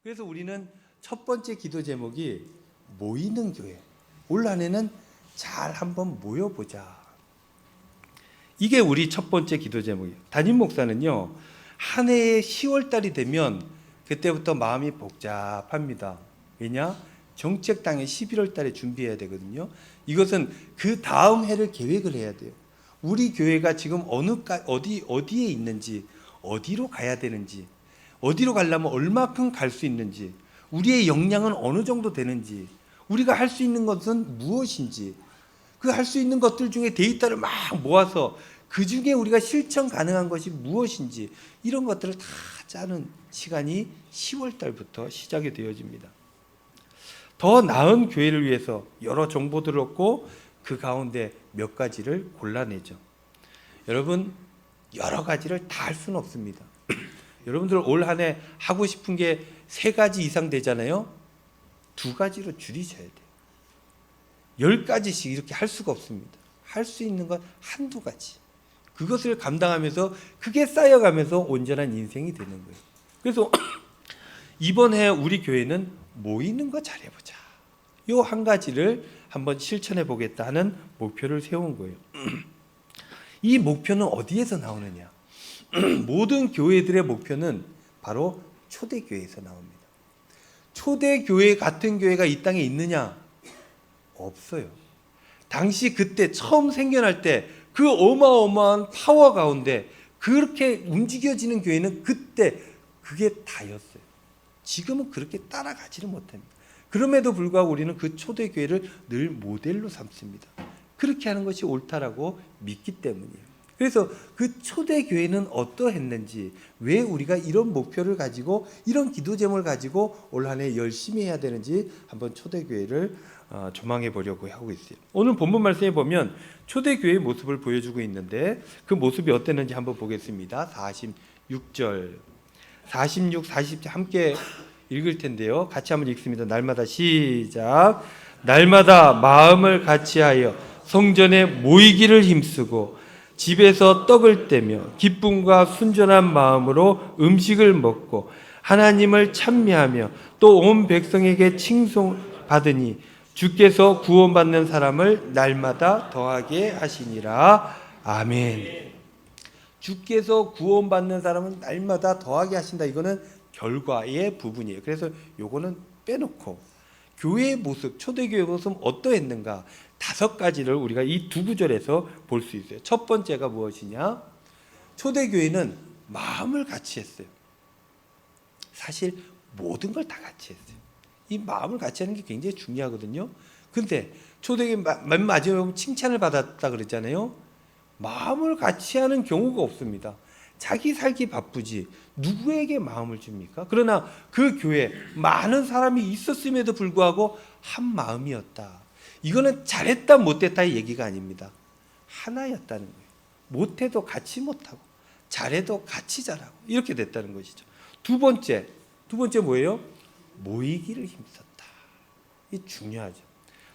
그래서 우리는 첫 번째 기도 제목이 모이는 교회. 올 한해는 잘 한번 모여보자. 이게 우리 첫 번째 기도 제목이에요. 담임 목사는요, 한 해의 10월 달이 되면 그때부터 마음이 복잡합니다. 왜냐? 정책 당일 11월 달에 준비해야 되거든요. 이것은 그 다음 해를 계획을 해야 돼요. 우리 교회가 지금 어디에 있는지, 어디로 가야 되는지, 어디로 가려면 얼마큼 갈 수 있는지, 우리의 역량은 어느 정도 되는지, 우리가 할 수 있는 것은 무엇인지, 그 할 수 있는 것들 중에 데이터를 막 모아서 그 중에 우리가 실천 가능한 것이 무엇인지, 이런 것들을 다 짜는 시간이 10월 달부터 시작이 되어집니다. 더 나은 교회를 위해서 여러 정보들을 얻고 그 가운데 몇 가지를 골라내죠. 여러분, 여러 가지를 다 할 수는 없습니다. 여러분들 올 한 해 하고 싶은 게 3가지 이상 되잖아요. 2가지로 줄이셔야 돼요. 10가지씩 이렇게 할 수가 없습니다. 할 수 있는 건 한두 가지. 그것을 감당하면서 그게 쌓여가면서 온전한 인생이 되는 거예요. 그래서 이번 해 우리 교회는 모이는 거 잘해보자. 요 한 가지를 한번 실천해 보겠다 하는 목표를 세운 거예요. 이 목표는 어디에서 나오느냐? 모든 교회들의 목표는 바로 초대교회에서 나옵니다. 초대교회 같은 교회가 이 땅에 있느냐? 없어요. 당시 그때 처음 생겨날 때 그 어마어마한 파워 가운데 그렇게 움직여지는 교회는 그때 그게 다였어요. 지금은 그렇게 따라가지를 못합니다. 그럼에도 불구하고 우리는 그 초대교회를 늘 모델로 삼습니다. 그렇게 하는 것이 옳다라고 믿기 때문이에요. 그래서 그 초대교회는 어떠했는지, 왜 우리가 이런 목표를 가지고 이런 기도 제목을 가지고 올 한 해 열심히 해야 되는지 한번 초대교회를 조망해 보려고 하고 있어요. 오늘 본문 말씀에 보면 초대교회의 모습을 보여주고 있는데 그 모습이 어땠는지 한번 보겠습니다. 46절, 46, 47 함께 읽을 텐데요. 같이 한번 읽습니다. 날마다 시작. 날마다 마음을 같이하여 성전에 모이기를 힘쓰고 집에서 떡을 떼며 기쁨과 순전한 마음으로 음식을 먹고 하나님을 찬미하며 또 온 백성에게 칭송받으니 주께서 구원받는 사람을 날마다 더하게 하시니라. 아멘. 주께서 구원받는 사람은 날마다 더하게 하신다. 이거는 결과의 부분이에요. 그래서 요거는 빼놓고 교회의 모습, 초대교회의 모습은 어떠했는가? 5가지를 우리가 이 2구절에서 볼 수 있어요. 첫 번째가 무엇이냐? 초대교회는 마음을 같이 했어요. 사실 모든 걸 다 같이 했어요. 이 마음을 같이 하는 게 굉장히 중요하거든요. 근데 초대교회 맨 마지막에 보면 칭찬을 받았다 그랬잖아요. 마음을 같이 하는 경우가 없습니다. 자기 살기 바쁘지 누구에게 마음을 줍니까? 그러나 그 교회에 많은 사람이 있었음에도 불구하고 한 마음이었다. 이거는 잘했다 못했다의 얘기가 아닙니다. 하나였다는 거예요. 못해도 같이 못하고 잘해도 같이 잘하고 이렇게 됐다는 것이죠. 두 번째 뭐예요? 모이기를 힘썼다. 이 중요하죠.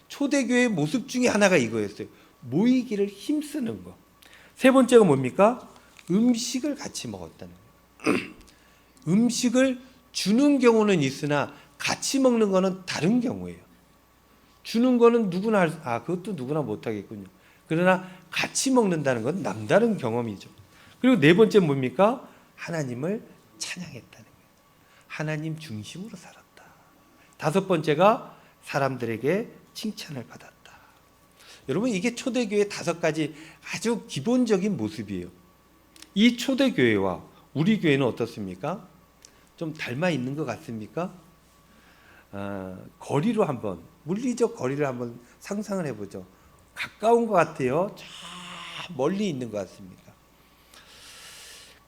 초대교회의 모습 중에 하나가 이거였어요. 모이기를 힘쓰는 거. 세 번째가 뭡니까? 음식을 같이 먹었다는 거예요. 음식을 주는 경우는 있으나 같이 먹는 거는 다른 경우예요. 주는 거는 누구나 그것도 누구나 못하겠군요. 그러나 같이 먹는다는 건 남다른 경험이죠. 그리고 네 번째 뭡니까? 하나님을 찬양했다는 거예요. 하나님 중심으로 살았다. 5번째가 사람들에게 칭찬을 받았다. 여러분, 이게 초대교회 5가지 아주 기본적인 모습이에요. 이 초대교회와 우리 교회는 어떻습니까? 좀 닮아 있는 것 같습니까? 거리로 한번, 물리적 거리를 한번 상상을 해보죠. 가까운 것 같아요? 저 멀리 있는 것 같습니까?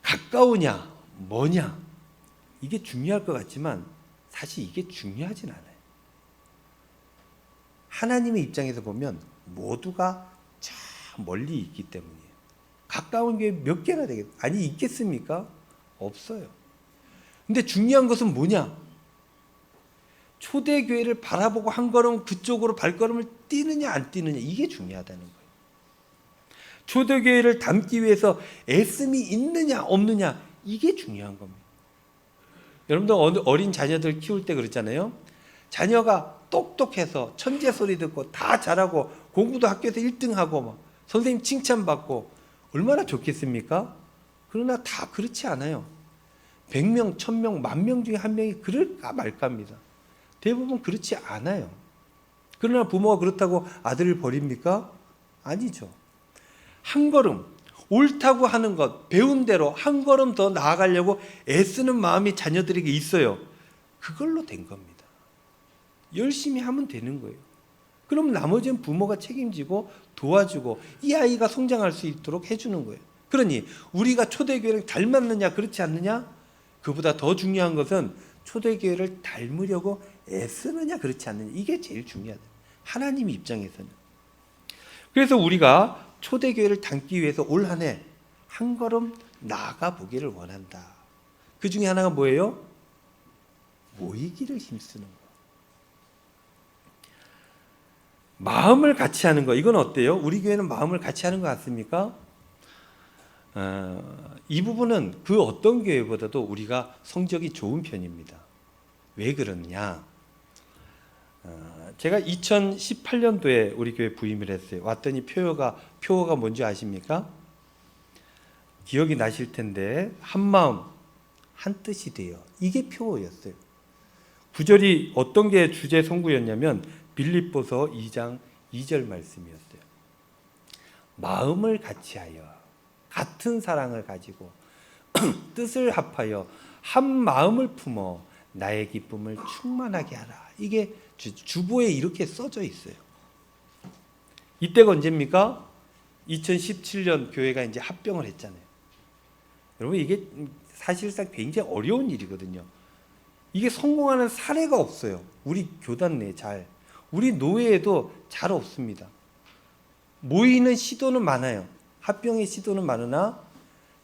가까우냐, 뭐냐, 이게 중요할 것 같지만 사실 이게 중요하진 않아요. 하나님의 입장에서 보면 모두가 저 멀리 있기 때문이에요. 가까운 교회 몇 개나 되겠어요? 아니, 있겠습니까? 없어요. 근데 중요한 것은 뭐냐? 초대교회를 바라보고 한 걸음 그쪽으로 발걸음을 뛰느냐 안 뛰느냐, 이게 중요하다는 거예요. 초대교회를 담기 위해서 애씀이 있느냐 없느냐, 이게 중요한 겁니다. 여러분들 어린 자녀들 키울 때 그렇잖아요. 자녀가 똑똑해서 천재 소리 듣고 다 잘하고 공부도 학교에서 1등하고 막 선생님 칭찬받고 얼마나 좋겠습니까? 그러나 다 그렇지 않아요. 100명, 1000명, 10,000명 중에 한 명이 그럴까 말까입니다. 대부분 그렇지 않아요. 그러나 부모가 그렇다고 아들을 버립니까? 아니죠. 한 걸음 옳다고 하는 것, 배운 대로 한 걸음 더 나아가려고 애쓰는 마음이 자녀들에게 있어요. 그걸로 된 겁니다. 열심히 하면 되는 거예요. 그럼 나머지는 부모가 책임지고 도와주고 이 아이가 성장할 수 있도록 해주는 거예요. 그러니 우리가 초대교회를 닮았느냐 그렇지 않느냐? 그보다 더 중요한 것은 초대교회를 닮으려고 애쓰느냐 그렇지 않느냐. 이게 제일 중요하다. 하나님 입장에서는. 그래서 우리가 초대교회를 닮기 위해서 올 한 해 한 걸음 나아가 보기를 원한다. 그 중에 하나가 뭐예요? 모이기를 힘쓰는 거. 마음을 같이 하는 거. 이건 어때요? 우리 교회는 마음을 같이 하는 것 같습니까? 이 부분은 그 어떤 교회보다도 우리가 성적이 좋은 편입니다. 왜 그러느냐? 제가 2018년도에 우리 교회 부임을 했어요. 왔더니 표어가 뭔지 아십니까? 기억이 나실 텐데 한 마음 한 뜻이 돼요. 이게 표어였어요. 구절이 어떤 게 주제 성구였냐면 빌립보서 2장 2절 말씀이었어요. 마음을 같이하여 같은 사랑을 가지고 뜻을 합하여 한 마음을 품어 나의 기쁨을 충만하게 하라. 이게 주보에 이렇게 써져 있어요. 이때가 언제입니까? 2017년 교회가 이제 합병을 했잖아요. 여러분 이게 사실상 굉장히 어려운 일이거든요. 이게 성공하는 사례가 없어요. 우리 교단 내에 우리 노회에도 잘 없습니다. 모이는 시도는 많아요. 합병의 시도는 많으나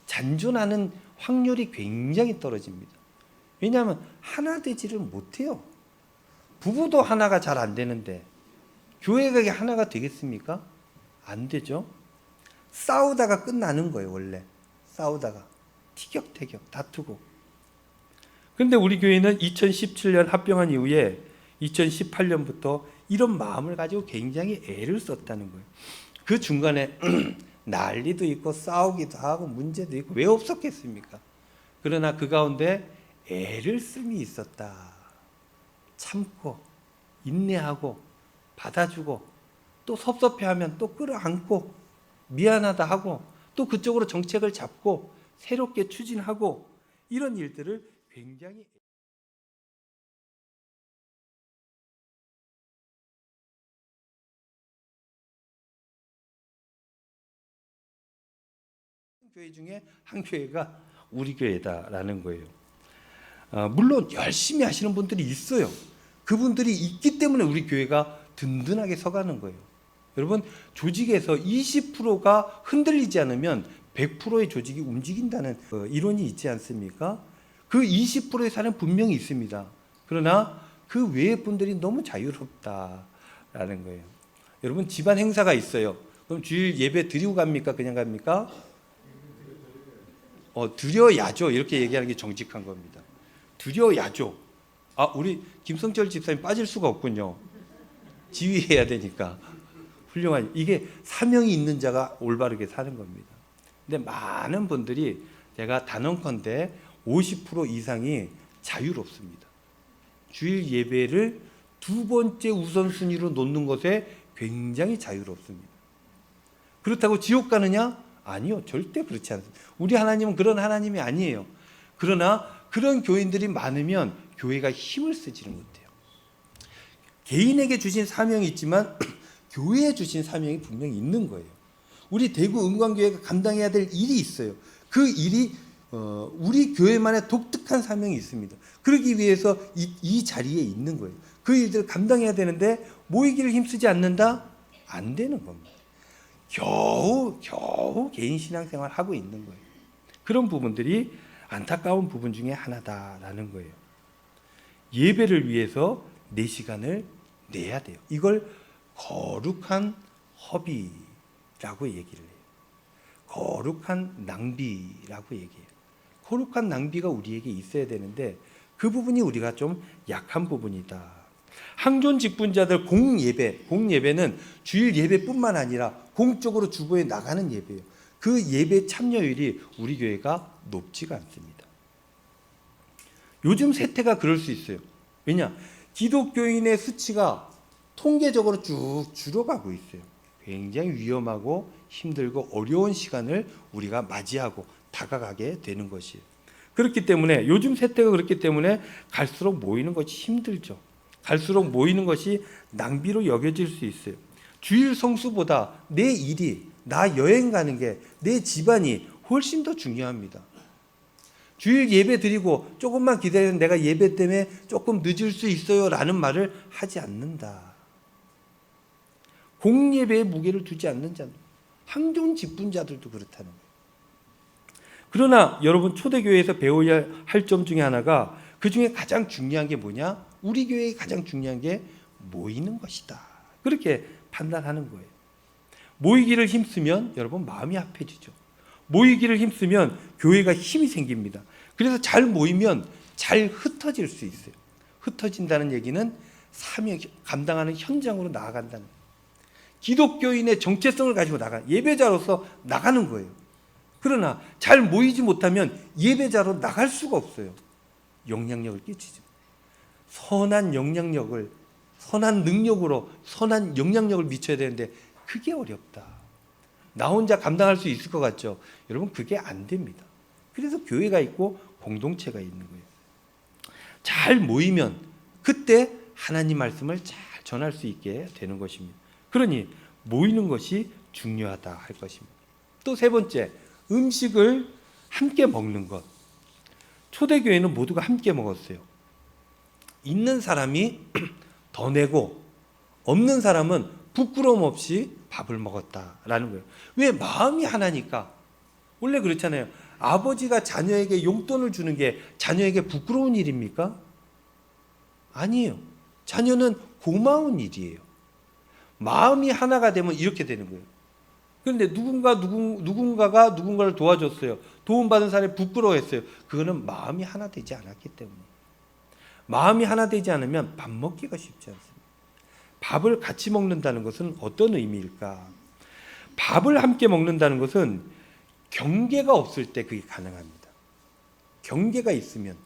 잔존하는 확률이 굉장히 떨어집니다. 왜냐하면 하나 되지를 못해요. 부부도 하나가 잘 안 되는데 교회가 하나가 되겠습니까? 안 되죠. 싸우다가 끝나는 거예요. 원래 싸우다가 티격태격 다투고. 그런데 우리 교회는 2017년 합병한 이후에 2018년부터 이런 마음을 가지고 굉장히 애를 썼다는 거예요. 그 중간에 난리도 있고 싸우기도 하고 문제도 있고 왜 없었겠습니까? 그러나 그 가운데 애를 씀이 있었다. 참고 인내하고 받아주고 또 섭섭해하면 또 끌어안고 미안하다 하고 또 그쪽으로 정책을 잡고 새롭게 추진하고 이런 일들을 굉장히 교회 중에 한 교회가 우리 교회다라는 거예요. 물론 열심히 하시는 분들이 있어요. 그분들이 있기 때문에 우리 교회가 든든하게 서가는 거예요. 여러분 조직에서 20%가 흔들리지 않으면 100%의 조직이 움직인다는 이론이 있지 않습니까? 그 20%의 사람은 분명히 있습니다. 그러나 그 외의 분들이 너무 자유롭다라는 거예요. 여러분 집안 행사가 있어요. 그럼 주일 예배 드리고 갑니까? 그냥 갑니까? 드려야죠. 이렇게 얘기하는 게 정직한 겁니다. 드려야죠. 우리 김성철 집사님 빠질 수가 없군요. 지휘해야 되니까. 훌륭한, 이게 사명이 있는 자가 올바르게 사는 겁니다. 근데 많은 분들이 제가 단언컨대 50% 이상이 자유롭습니다. 주일 예배를 두 번째 우선순위로 놓는 것에 굉장히 자유롭습니다. 그렇다고 지옥 가느냐? 아니요. 절대 그렇지 않습니다. 우리 하나님은 그런 하나님이 아니에요. 그러나 그런 교인들이 많으면 교회가 힘을 쓰지는 못해요. 개인에게 주신 사명이 있지만 교회에 주신 사명이 분명히 있는 거예요. 우리 대구 은광교회가 감당해야 될 일이 있어요. 그 일이 우리 교회만의 독특한 사명이 있습니다. 그러기 위해서 이 자리에 있는 거예요. 그 일들을 감당해야 되는데 모이기를 힘쓰지 않는다? 안 되는 겁니다. 겨우 개인 신앙생활 하고 있는 거예요. 그런 부분들이 안타까운 부분 중에 하나다라는 거예요. 예배를 위해서 내 시간을 내야 돼요. 이걸 거룩한 허비라고 얘기를 해요. 거룩한 낭비라고 얘기해요. 거룩한 낭비가 우리에게 있어야 되는데 그 부분이 우리가 좀 약한 부분이다. 항존 직분자들 공예배는 주일 예배뿐만 아니라 공적으로 주보에 나가는 예배예요. 그 예배 참여율이 우리 교회가 높지가 않습니다. 요즘 세태가 그럴 수 있어요. 왜냐? 기독교인의 수치가 통계적으로 쭉 줄어가고 있어요. 굉장히 위험하고 힘들고 어려운 시간을 우리가 맞이하고 다가가게 되는 것이에요. 그렇기 때문에 요즘 세태가 그렇기 때문에 갈수록 모이는 것이 힘들죠. 갈수록 모이는 것이 낭비로 여겨질 수 있어요. 주일 성수보다 내 일이, 나 여행 가는 게, 내 집안이 훨씬 더 중요합니다. 주일 예배 드리고 조금만 기다리면 내가 예배 때문에 조금 늦을 수 있어요 라는 말을 하지 않는다. 공예배에 무게를 두지 않는 자들, 항존 직분자들도 그렇다는 거예요. 그러나 여러분, 초대교회에서 배워야 할 점 중에 하나가, 그 중에 가장 중요한 게 뭐냐? 우리 교회에 가장 중요한 게 모이는 것이다. 그렇게 판단하는 거예요. 모이기를 힘쓰면 여러분 마음이 합해지죠. 모이기를 힘쓰면 교회가 힘이 생깁니다. 그래서 잘 모이면 잘 흩어질 수 있어요. 흩어진다는 얘기는 사명 감당하는 현장으로 나아간다는 거예요. 기독교인의 정체성을 가지고 예배자로서 나가는 거예요. 그러나 잘 모이지 못하면 예배자로 나갈 수가 없어요. 영향력을 끼치죠. 선한 영향력을, 선한 능력으로 선한 영향력을 미쳐야 되는데 그게 어렵다. 나 혼자 감당할 수 있을 것 같죠? 여러분, 그게 안 됩니다. 그래서 교회가 있고 공동체가 있는 거예요. 잘 모이면 그때 하나님 말씀을 잘 전할 수 있게 되는 것입니다. 그러니 모이는 것이 중요하다 할 것입니다. 또 세 번째, 음식을 함께 먹는 것. 초대교회는 모두가 함께 먹었어요. 있는 사람이 더 내고 없는 사람은 부끄러움 없이 밥을 먹었다라는 거예요. 왜? 마음이 하나니까. 원래 그렇잖아요. 아버지가 자녀에게 용돈을 주는 게 자녀에게 부끄러운 일입니까? 아니에요. 자녀는 고마운 일이에요. 마음이 하나가 되면 이렇게 되는 거예요. 그런데 누군가가 누군가를 도와줬어요. 도움받은 사람이 부끄러워했어요. 그거는 마음이 하나 되지 않았기 때문에. 마음이 하나 되지 않으면 밥 먹기가 쉽지 않습니다. 밥을 같이 먹는다는 것은 어떤 의미일까? 밥을 함께 먹는다는 것은 경계가 없을 때 그게 가능합니다. 경계가 있으면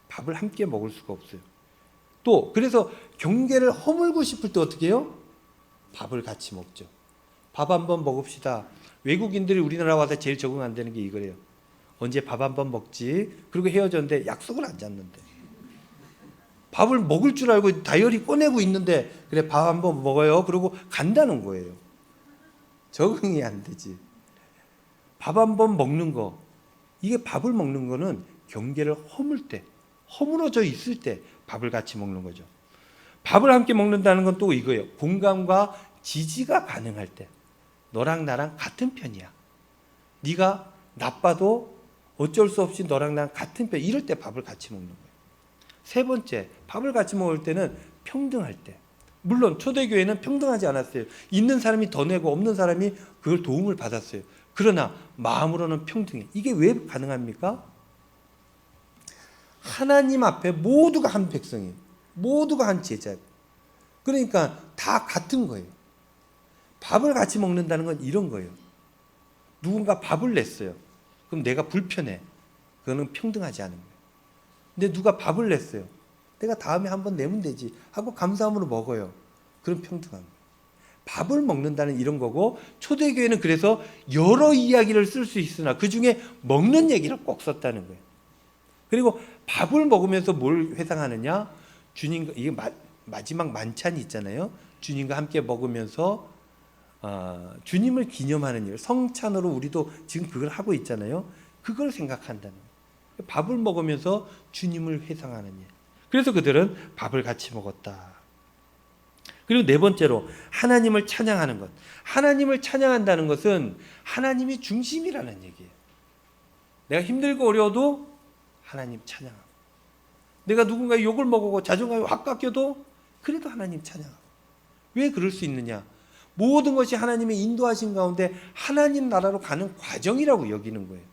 밥을 함께 먹을 수가 없어요. 또 그래서 경계를 허물고 싶을 때 어떻게 해요? 밥을 같이 먹죠. 밥 한번 먹읍시다. 외국인들이 우리나라 와서 제일 적응 안 되는 게 이거예요. 언제 밥 한번 먹지? 그리고 헤어졌는데 약속을 안 잤는데. 밥을 먹을 줄 알고 다이어리 꺼내고 있는데 그래 밥 한번 먹어요. 그러고 간다는 거예요. 적응이 안 되지. 밥 한번 먹는 거, 이게 밥을 먹는 거는 경계를 허물 때, 허물어져 있을 때 밥을 같이 먹는 거죠. 밥을 함께 먹는다는 건 또 이거예요. 공감과 지지가 가능할 때. 너랑 나랑 같은 편이야. 네가 나빠도 어쩔 수 없이 너랑 나랑 같은 편. 이럴 때 밥을 같이 먹는 거예요. 세 번째, 밥을 같이 먹을 때는 평등할 때. 물론 초대교회는 평등하지 않았어요. 있는 사람이 더 내고 없는 사람이 그걸 도움을 받았어요. 그러나 마음으로는 평등해. 이게 왜 가능합니까? 하나님 앞에 모두가 한 백성이에요. 모두가 한 제자예요. 그러니까 다 같은 거예요. 밥을 같이 먹는다는 건 이런 거예요. 누군가 밥을 냈어요. 그럼 내가 불편해. 그거는 평등하지 않은 거예요. 근데 누가 밥을 냈어요. 내가 다음에 한번 내면 되지 하고 감사함으로 먹어요. 그럼 평등한 거예요. 밥을 먹는다는 이런 거고, 초대교회는 그래서 여러 이야기를 쓸 수 있으나 그 중에 먹는 얘기를 꼭 썼다는 거예요. 그리고 밥을 먹으면서 뭘 회상하느냐? 주님과, 이게 마지막 만찬이 있잖아요. 주님과 함께 먹으면서 주님을 기념하는 일, 성찬으로 우리도 지금 그걸 하고 있잖아요. 그걸 생각한다는 거예요. 밥을 먹으면서 주님을 회상하는 일. 그래서 그들은 밥을 같이 먹었다. 그리고 네 번째로 하나님을 찬양하는 것. 하나님을 찬양한다는 것은 하나님이 중심이라는 얘기예요. 내가 힘들고 어려워도 하나님 찬양하고, 내가 누군가의 욕을 먹고 자존감이 확 깎여도 그래도 하나님 찬양하고. 왜 그럴 수 있느냐? 모든 것이 하나님의 인도하신 가운데 하나님 나라로 가는 과정이라고 여기는 거예요.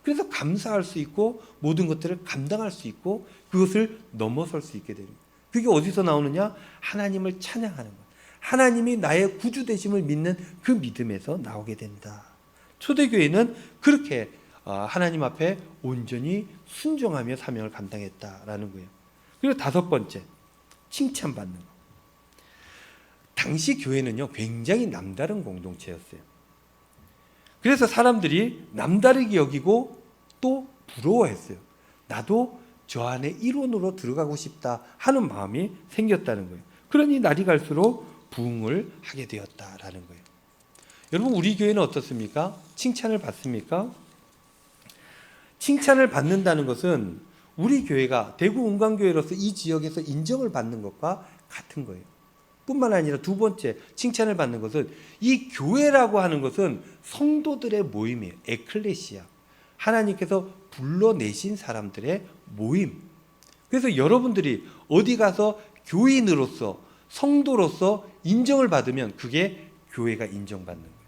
그래서 감사할 수 있고 모든 것들을 감당할 수 있고 그것을 넘어설 수 있게 되는 거예요. 그게 어디서 나오느냐? 하나님을 찬양하는 거예요. 하나님이 나의 구주 되심을 믿는 그 믿음에서 나오게 된다. 초대교회는 그렇게 하나님 앞에 온전히 순종하며 사명을 감당했다라는 거예요. 그리고 다섯 번째, 칭찬받는 거. 당시 교회는요, 굉장히 남다른 공동체였어요. 그래서 사람들이 남다르게 여기고 또 부러워했어요. 나도 저 안에 일원으로 들어가고 싶다 하는 마음이 생겼다는 거예요. 그러니 날이 갈수록 부흥을 하게 되었다라는 거예요. 여러분, 우리 교회는 어떻습니까? 칭찬을 받습니까? 칭찬을 받는다는 것은 우리 교회가 대구 운광교회로서 이 지역에서 인정을 받는 것과 같은 거예요. 뿐만 아니라 두 번째, 칭찬을 받는 것은 이 교회라고 하는 것은 성도들의 모임이에요. 에클레시아. 하나님께서 불러내신 사람들의 모임. 그래서 여러분들이 어디 가서 교인으로서 성도로서 인정을 받으면 그게 교회가 인정받는 거예요.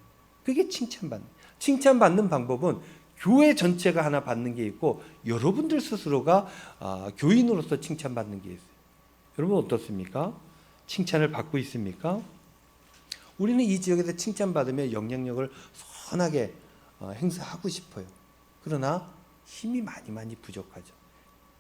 그게 칭찬받는 거예요. 칭찬받는 방법은 교회 전체가 하나 받는 게 있고 여러분들 스스로가 교인으로서 칭찬받는 게 있어요. 여러분 어떻습니까? 칭찬을 받고 있습니까? 우리는 이 지역에서 칭찬받으며 영향력을 선하게 행사하고 싶어요. 그러나 힘이 많이 부족하죠.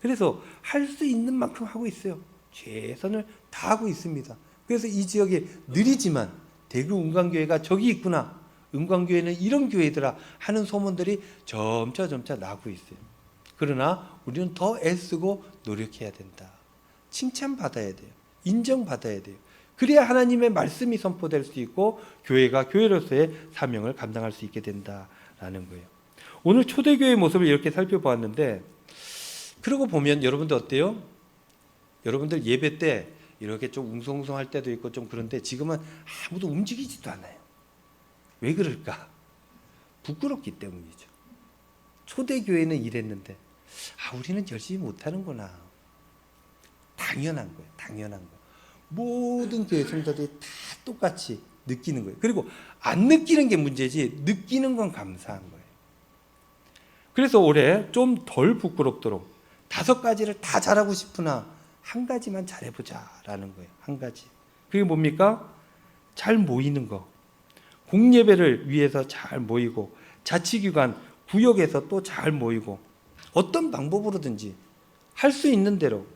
그래서 할 수 있는 만큼 하고 있어요. 최선을 다하고 있습니다. 그래서 이 지역에 느리지만 대구 은광교회가 저기 있구나, 은광교회는 이런 교회더라 하는 소문들이 점차 나고 있어요. 그러나 우리는 더 애쓰고 노력해야 된다. 칭찬받아야 돼요. 인정받아야 돼요. 그래야 하나님의 말씀이 선포될 수 있고 교회가 교회로서의 사명을 감당할 수 있게 된다라는 거예요. 오늘 초대교회의 모습을 이렇게 살펴보았는데, 그러고 보면 여러분들 어때요? 여러분들 예배 때 이렇게 좀 웅성웅성할 때도 있고 좀 그런데 지금은 아무도 움직이지도 않아요. 왜 그럴까? 부끄럽기 때문이죠. 초대교회는 이랬는데 우리는 열심히 못하는구나. 당연한 거예요. 당연한 거. 모든 교회 성도들이 다 똑같이 느끼는 거예요. 그리고 안 느끼는 게 문제지 느끼는 건 감사한 거예요. 그래서 올해 좀 덜 부끄럽도록 5가지를 다 잘하고 싶으나 한 가지만 잘해보자라는 거예요. 한 가지. 그게 뭡니까? 잘 모이는 거. 공예배를 위해서 잘 모이고 자치기관, 구역에서 또 잘 모이고 어떤 방법으로든지 할 수 있는 대로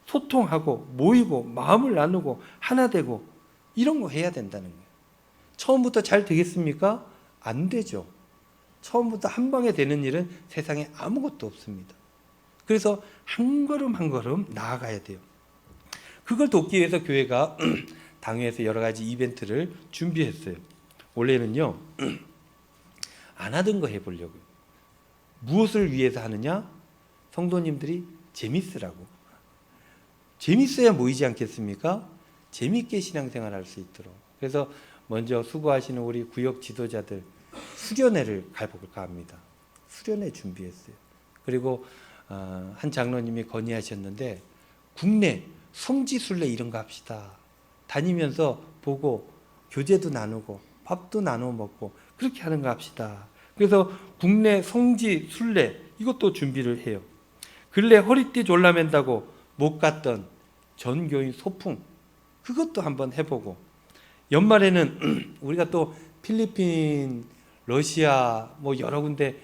소통하고 모이고 마음을 나누고 하나 되고 이런 거 해야 된다는 거예요. 처음부터 잘 되겠습니까? 안 되죠. 처음부터 한 방에 되는 일은 세상에 아무것도 없습니다. 그래서 한 걸음 한 걸음 나아가야 돼요. 그걸 돕기 위해서 교회가 당회에서 여러 가지 이벤트를 준비했어요. 원래는요, 안 하던 거 해보려고요. 무엇을 위해서 하느냐? 성도님들이 재밌으라고. 재밌어야 모이지 않겠습니까? 재밌게 신앙생활 할 수 있도록. 그래서 먼저 수고하시는 우리 구역 지도자들 수련회를 가볼까 합니다. 수련회 준비했어요. 그리고 한 장로님이 건의하셨는데 국내 성지순례 이런 거 합시다. 다니면서 보고 교제도 나누고 밥도 나눠 먹고 그렇게 하는 거 합시다. 그래서 국내 성지순례 이것도 준비를 해요. 근래 허리띠 졸라맨다고 못 갔던 전교인 소풍 그것도 한번 해보고, 연말에는 우리가 또 필리핀, 러시아 뭐 여러 군데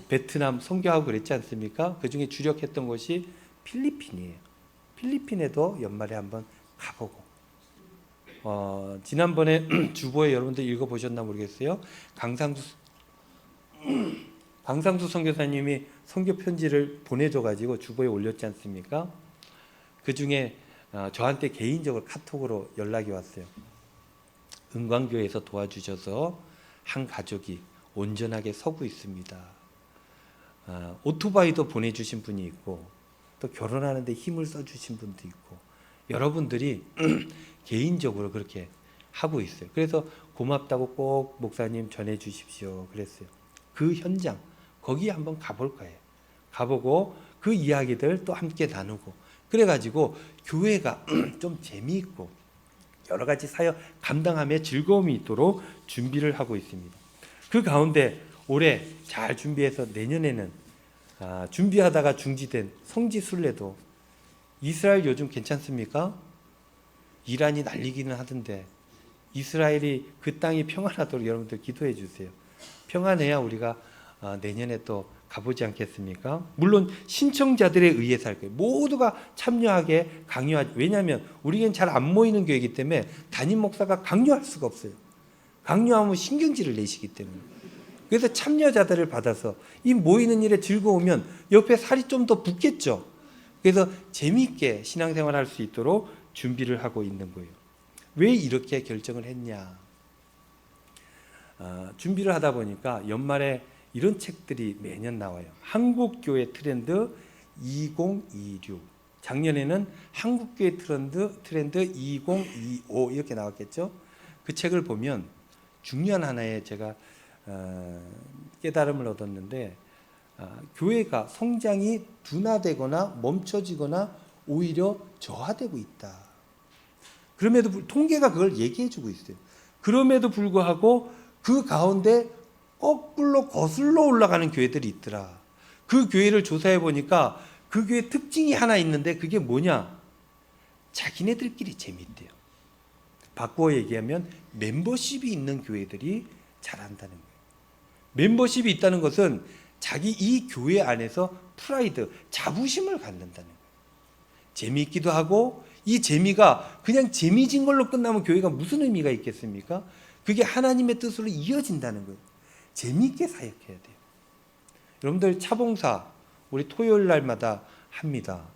베트남 선교하고 그랬지 않습니까? 그 중에 주력했던 곳이 필리핀이에요. 필리핀에도 연말에 한번 가보고, 지난번에 주보에 여러분들 읽어보셨나 모르겠어요. 강상수 선교사님이 선교 편지를 보내줘가지고 주보에 올렸지 않습니까? 그 중에 저한테 개인적으로 카톡으로 연락이 왔어요. 은광교회에서 도와주셔서 한 가족이 온전하게 서고 있습니다. 오토바이도 보내주신 분이 있고 또 결혼하는데 힘을 써주신 분도 있고 여러분들이 개인적으로 그렇게 하고 있어요. 그래서 고맙다고 꼭 목사님 전해주십시오 그랬어요. 그 현장 거기에 한번 가볼 거예요. 가보고 그 이야기들 또 함께 나누고 그래가지고 교회가 좀 재미있고 여러 가지 사역 감당함에 즐거움이 있도록 준비를 하고 있습니다. 그 가운데 올해 잘 준비해서 내년에는 준비하다가 중지된 성지순례도 이스라엘 요즘 괜찮습니까? 이란이 날리기는 하던데 이스라엘이 그 땅이 평안하도록 여러분들 기도해 주세요. 평안해야 우리가 내년에 또 가보지 않겠습니까? 물론 신청자들에 의해서 할 거예요. 모두가 참여하게 강요하지. 왜냐하면 우리는 잘 안 모이는 교회이기 때문에 담임 목사가 강요할 수가 없어요. 강요하면 신경질을 내시기 때문에. 그래서 참여자들을 받아서 이 모이는 일에 즐거우면 옆에 살이 좀 더 붙겠죠. 그래서 재미있게 신앙생활 할 수 있도록 준비를 하고 있는 거예요. 왜 이렇게 결정을 했냐? 준비를 하다 보니까 연말에 이런 책들이 매년 나와요. 한국교회 트렌드 2026. 작년에는 한국교회 트렌드 2025 이렇게 나왔겠죠. 그 책을 보면 중요한 하나의 제가 깨달음을 얻었는데 교회가 성장이 둔화되거나 멈춰지거나 오히려 저하되고 있다. 그럼에도 통계가 그걸 얘기해주고 있어요. 그럼에도 불구하고 그 가운데 거꾸로 거슬러 올라가는 교회들이 있더라. 그 교회를 조사해 보니까 그 교회 특징이 하나 있는데 그게 뭐냐? 자기네들끼리 재미있대요. 바꾸어 얘기하면 멤버십이 있는 교회들이 잘한다는 거예요. 멤버십이 있다는 것은 자기 이 교회 안에서 프라이드, 자부심을 갖는다는 거예요. 재미있기도 하고 이 재미가 그냥 재미진 걸로 끝나면 교회가 무슨 의미가 있겠습니까? 그게 하나님의 뜻으로 이어진다는 거예요. 재미있게 사역해야 돼요. 여러분들 차봉사 우리 토요일 날마다 합니다.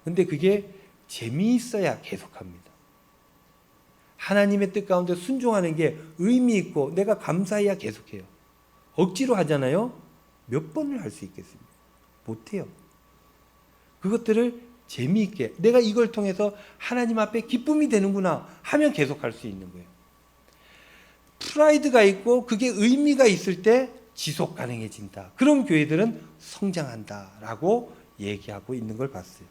근데 그게 재미있어야 계속합니다. 하나님의 뜻 가운데 순종하는 게 의미 있고 내가 감사해야 계속해요. 억지로 하잖아요. 몇 번을 할 수 있겠습니까? 못해요. 그것들을 재미있게 내가 이걸 통해서 하나님 앞에 기쁨이 되는구나 하면 계속할 수 있는 거예요. 프라이드가 있고 그게 의미가 있을 때 지속 가능해진다. 그런 교회들은 성장한다라고 얘기하고 있는 걸 봤어요.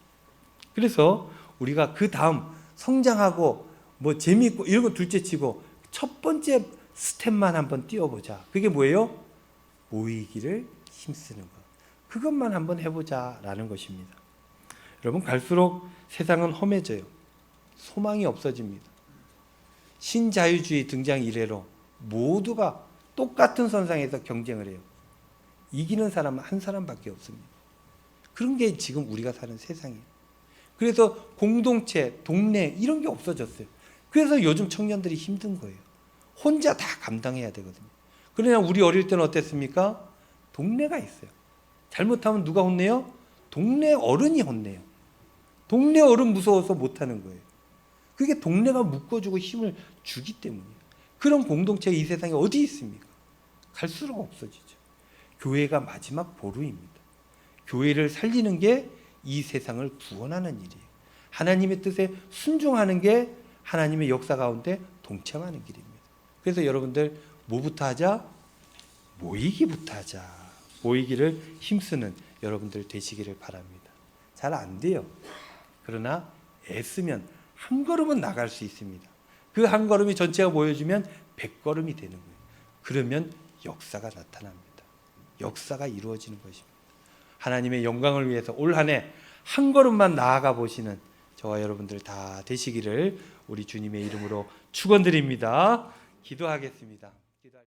그래서 우리가 그 다음 성장하고 뭐 재미있고 이런 거 둘째치고 첫 번째 스텝만 한번 띄워보자. 그게 뭐예요? 모이기를 힘쓰는 것. 그것만 한번 해보자라는 것입니다. 여러분 갈수록 세상은 험해져요. 소망이 없어집니다. 신자유주의 등장 이래로 모두가 똑같은 선상에서 경쟁을 해요. 이기는 사람은 한 사람밖에 없습니다. 그런 게 지금 우리가 사는 세상이에요. 그래서 공동체, 동네 이런 게 없어졌어요. 그래서 요즘 청년들이 힘든 거예요. 혼자 다 감당해야 되거든요. 그러나 우리 어릴 때는 어땠습니까? 동네가 있어요. 잘못하면 누가 혼내요? 동네 어른이 혼내요. 동네 어른 무서워서 못하는 거예요. 그게 동네가 묶어주고 힘을 주기 때문이에요. 그런 공동체가 이 세상에 어디 있습니까? 갈수록 없어지죠. 교회가 마지막 보루입니다. 교회를 살리는 게 이 세상을 구원하는 일이에요. 하나님의 뜻에 순종하는 게 하나님의 역사 가운데 동참하는 길입니다. 그래서 여러분들 뭐부터 하자? 모이기부터 하자. 모이기를 힘쓰는 여러분들 되시기를 바랍니다. 잘 안 돼요. 그러나 애쓰면 한 걸음은 나갈 수 있습니다. 그 한 걸음이 전체가 모여지면 100걸음이 되는 거예요. 그러면 역사가 나타납니다. 역사가 이루어지는 것입니다. 하나님의 영광을 위해서 올 한 해 한 걸음만 나아가 보시는 저와 여러분들 다 되시기를 우리 주님의 이름으로 축원드립니다. 기도하겠습니다.